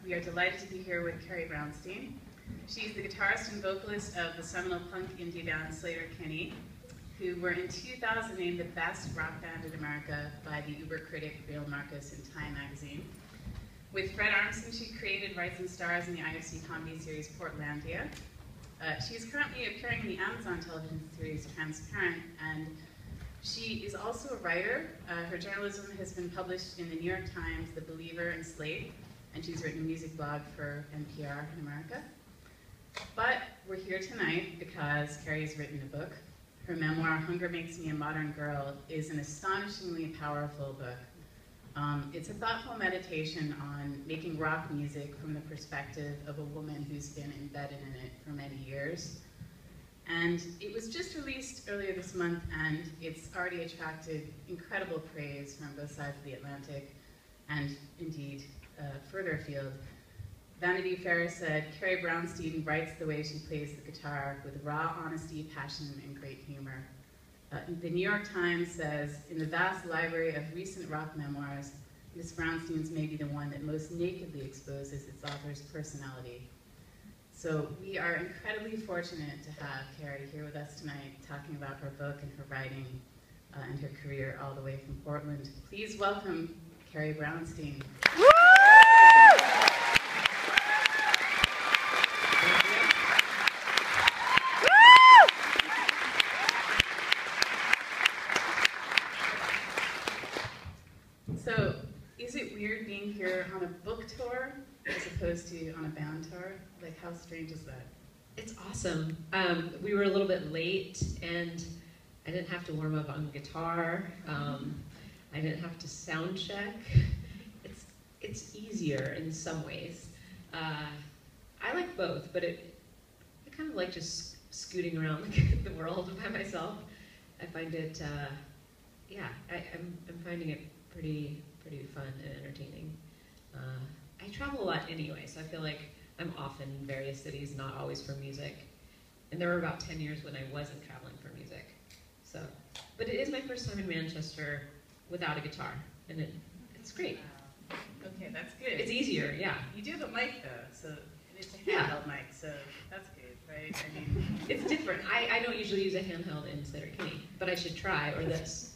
We are delighted to be here with Carrie Brownstein. She's the guitarist and vocalist of the seminal punk indie band Sleater-Kinney, who were in 2000 named the best rock band in America by the Uber critic Bill Marcus in Time magazine. With Fred Armisen, she created Rising Stars in the IFC comedy series Portlandia. She is currently appearing in the Amazon television series Transparent, and she is also a writer. Her journalism has been published in the New York Times, The Believer, and Slate, and she's written a music blog for NPR in America. But we're here tonight because Carrie's written a book. Her memoir, Hunger Makes Me a Modern Girl, is an astonishingly powerful book. It's a thoughtful meditation on making rock music from the perspective of a woman who's been embedded in it for many years. And it was just released earlier this month, and it's already attracted incredible praise from both sides of the Atlantic, and indeed further afield. Vanity Fair said, Carrie Brownstein writes the way she plays the guitar with raw honesty, passion, and great humor. The New York Times says, in the vast library of recent rock memoirs, Miss Brownstein's may be the one that most nakedly exposes its author's personality. So we are incredibly fortunate to have Carrie here with us tonight, talking about her book and her writing and her career all the way from Portland. Please welcome Carrie Brownstein. So, is it weird being here on a book tour as opposed to on a band tour? Like, how strange is that? It's awesome. We were a little bit late, and I didn't have to warm up on guitar. I didn't have to sound check. It's easier in some ways. I like both, but I kind of like just scooting around the world by myself. I find it, yeah, I'm finding it pretty fun and entertaining. I travel a lot anyway, so I feel like I'm often in various cities, not always for music. And there were about 10 years when I wasn't traveling for music. So, but it is my first time in Manchester without a guitar, and it's great. Wow. Okay, that's good. It's easier, yeah. You do have a mic though, so and it's a handheld mic, so that's good, right? I mean, it's different. I don't usually use a handheld in Sleater-Kinney, but I should try, or this.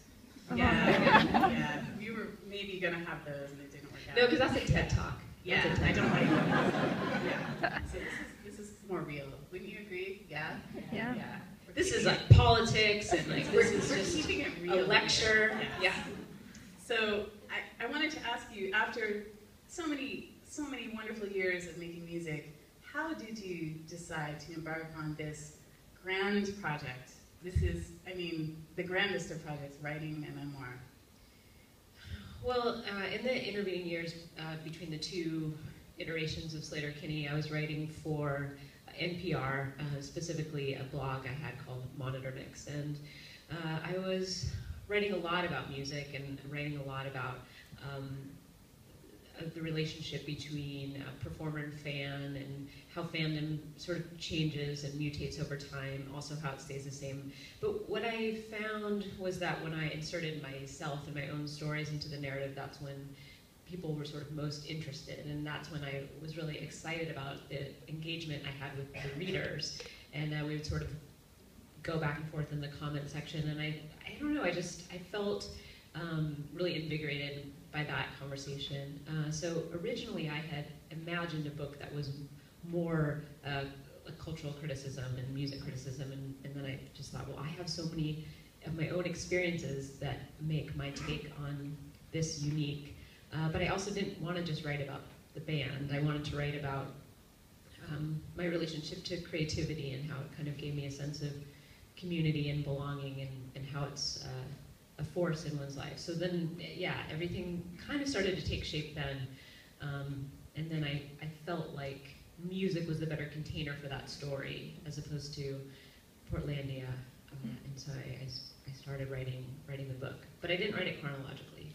Yeah. You were maybe gonna have those, and it didn't work out. No, because that's a TED Talk. Yeah, I don't like that. Yeah. So this is more real. Wouldn't you agree? Yeah. Yeah. This is like politics, and like we're just keeping it real. A lecture. Yes. Yeah. So I wanted to ask you, after so many wonderful years of making music, how did you decide to embark on this grand project? This is, I mean, the grandest of projects, writing a memoir. Well, in the intervening years between the two iterations of Sleater-Kinney, I was writing for NPR, specifically a blog I had called Monitor Mix, and I was writing a lot about music and writing a lot about the relationship between performer and fan, and how fandom sort of changes and mutates over time, also how it stays the same. But what I found was that when I inserted myself and my own stories into the narrative, that's when people were sort of most interested, and that's when I was really excited about the engagement I had with the readers. And we would sort of go back and forth in the comment section, and I don't know, I felt really invigorated by that conversation. So originally I had imagined a book that was more cultural criticism and music criticism, and then I just thought, well, I have so many of my own experiences that make my take on this unique. But I also didn't want to just write about the band. I wanted to write about my relationship to creativity and how it kind of gave me a sense of community and belonging, and how it's a force in one's life. So then, yeah, everything kind of started to take shape then. And then I felt like music was the better container for that story, as opposed to Portlandia. And so I started writing the book. But I didn't write it chronologically.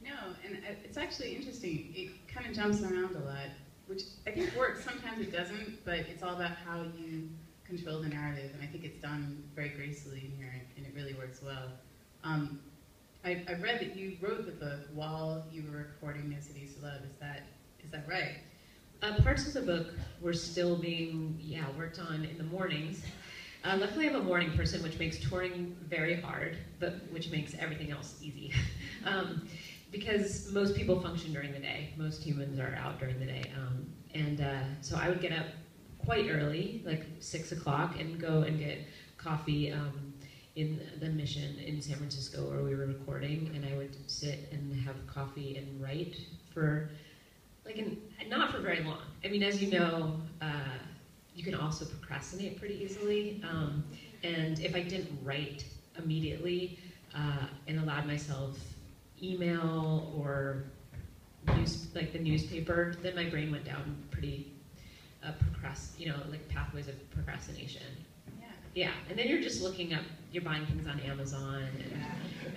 No, and it's actually interesting. It kind of jumps around a lot, which I think works. Sometimes it doesn't, but it's all about how you control the narrative, and I think it's done very gracefully in here, and it really works well. I read that you wrote the book while you were recording No Cities to Love. Is that right? Parts of the book were still being, worked on in the mornings. Luckily, I'm a morning person, which makes touring very hard, but which makes everything else easy. Because most people function during the day. Most humans are out during the day. So I would get up quite early, like 6 o'clock, and go and get coffee in the Mission in San Francisco where we were recording, and I would sit and have coffee and write for, not for very long. I mean, as you know, you can also procrastinate pretty easily, and if I didn't write immediately and allowed myself email or the newspaper, then my brain went down pretty pathways of procrastination. Yeah, and then you're just you're buying things on Amazon.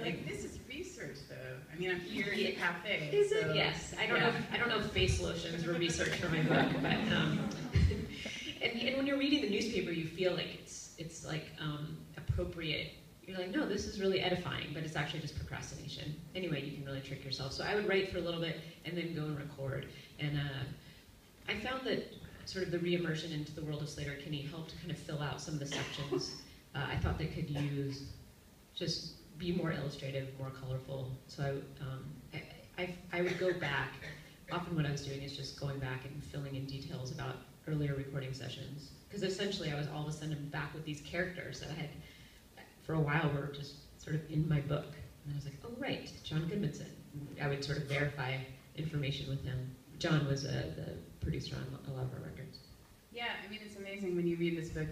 And, this is research, though. I mean, I'm here in the cafe. Is it? Yes. I don't know if face lotions were research for my book, but and when you're reading the newspaper, you feel like it's appropriate. You're like, no, this is really edifying, but it's actually just procrastination. Anyway, you can really trick yourself. So I would write for a little bit and then go and record. And I found that sort of the re-immersion into the world of Slater-Kinney helped kind of fill out some of the sections I thought they could use, just be more illustrative, more colorful. So I would go back. Often what I was doing is just going back and filling in details about earlier recording sessions. Because essentially I was all of a sudden back with these characters that I had, for a while, were just sort of in my book. And I was like, oh right, John Goodmanson. I would sort of verify information with him. John was the producer on a lot of our records. Yeah, I mean, it's amazing when you read this book.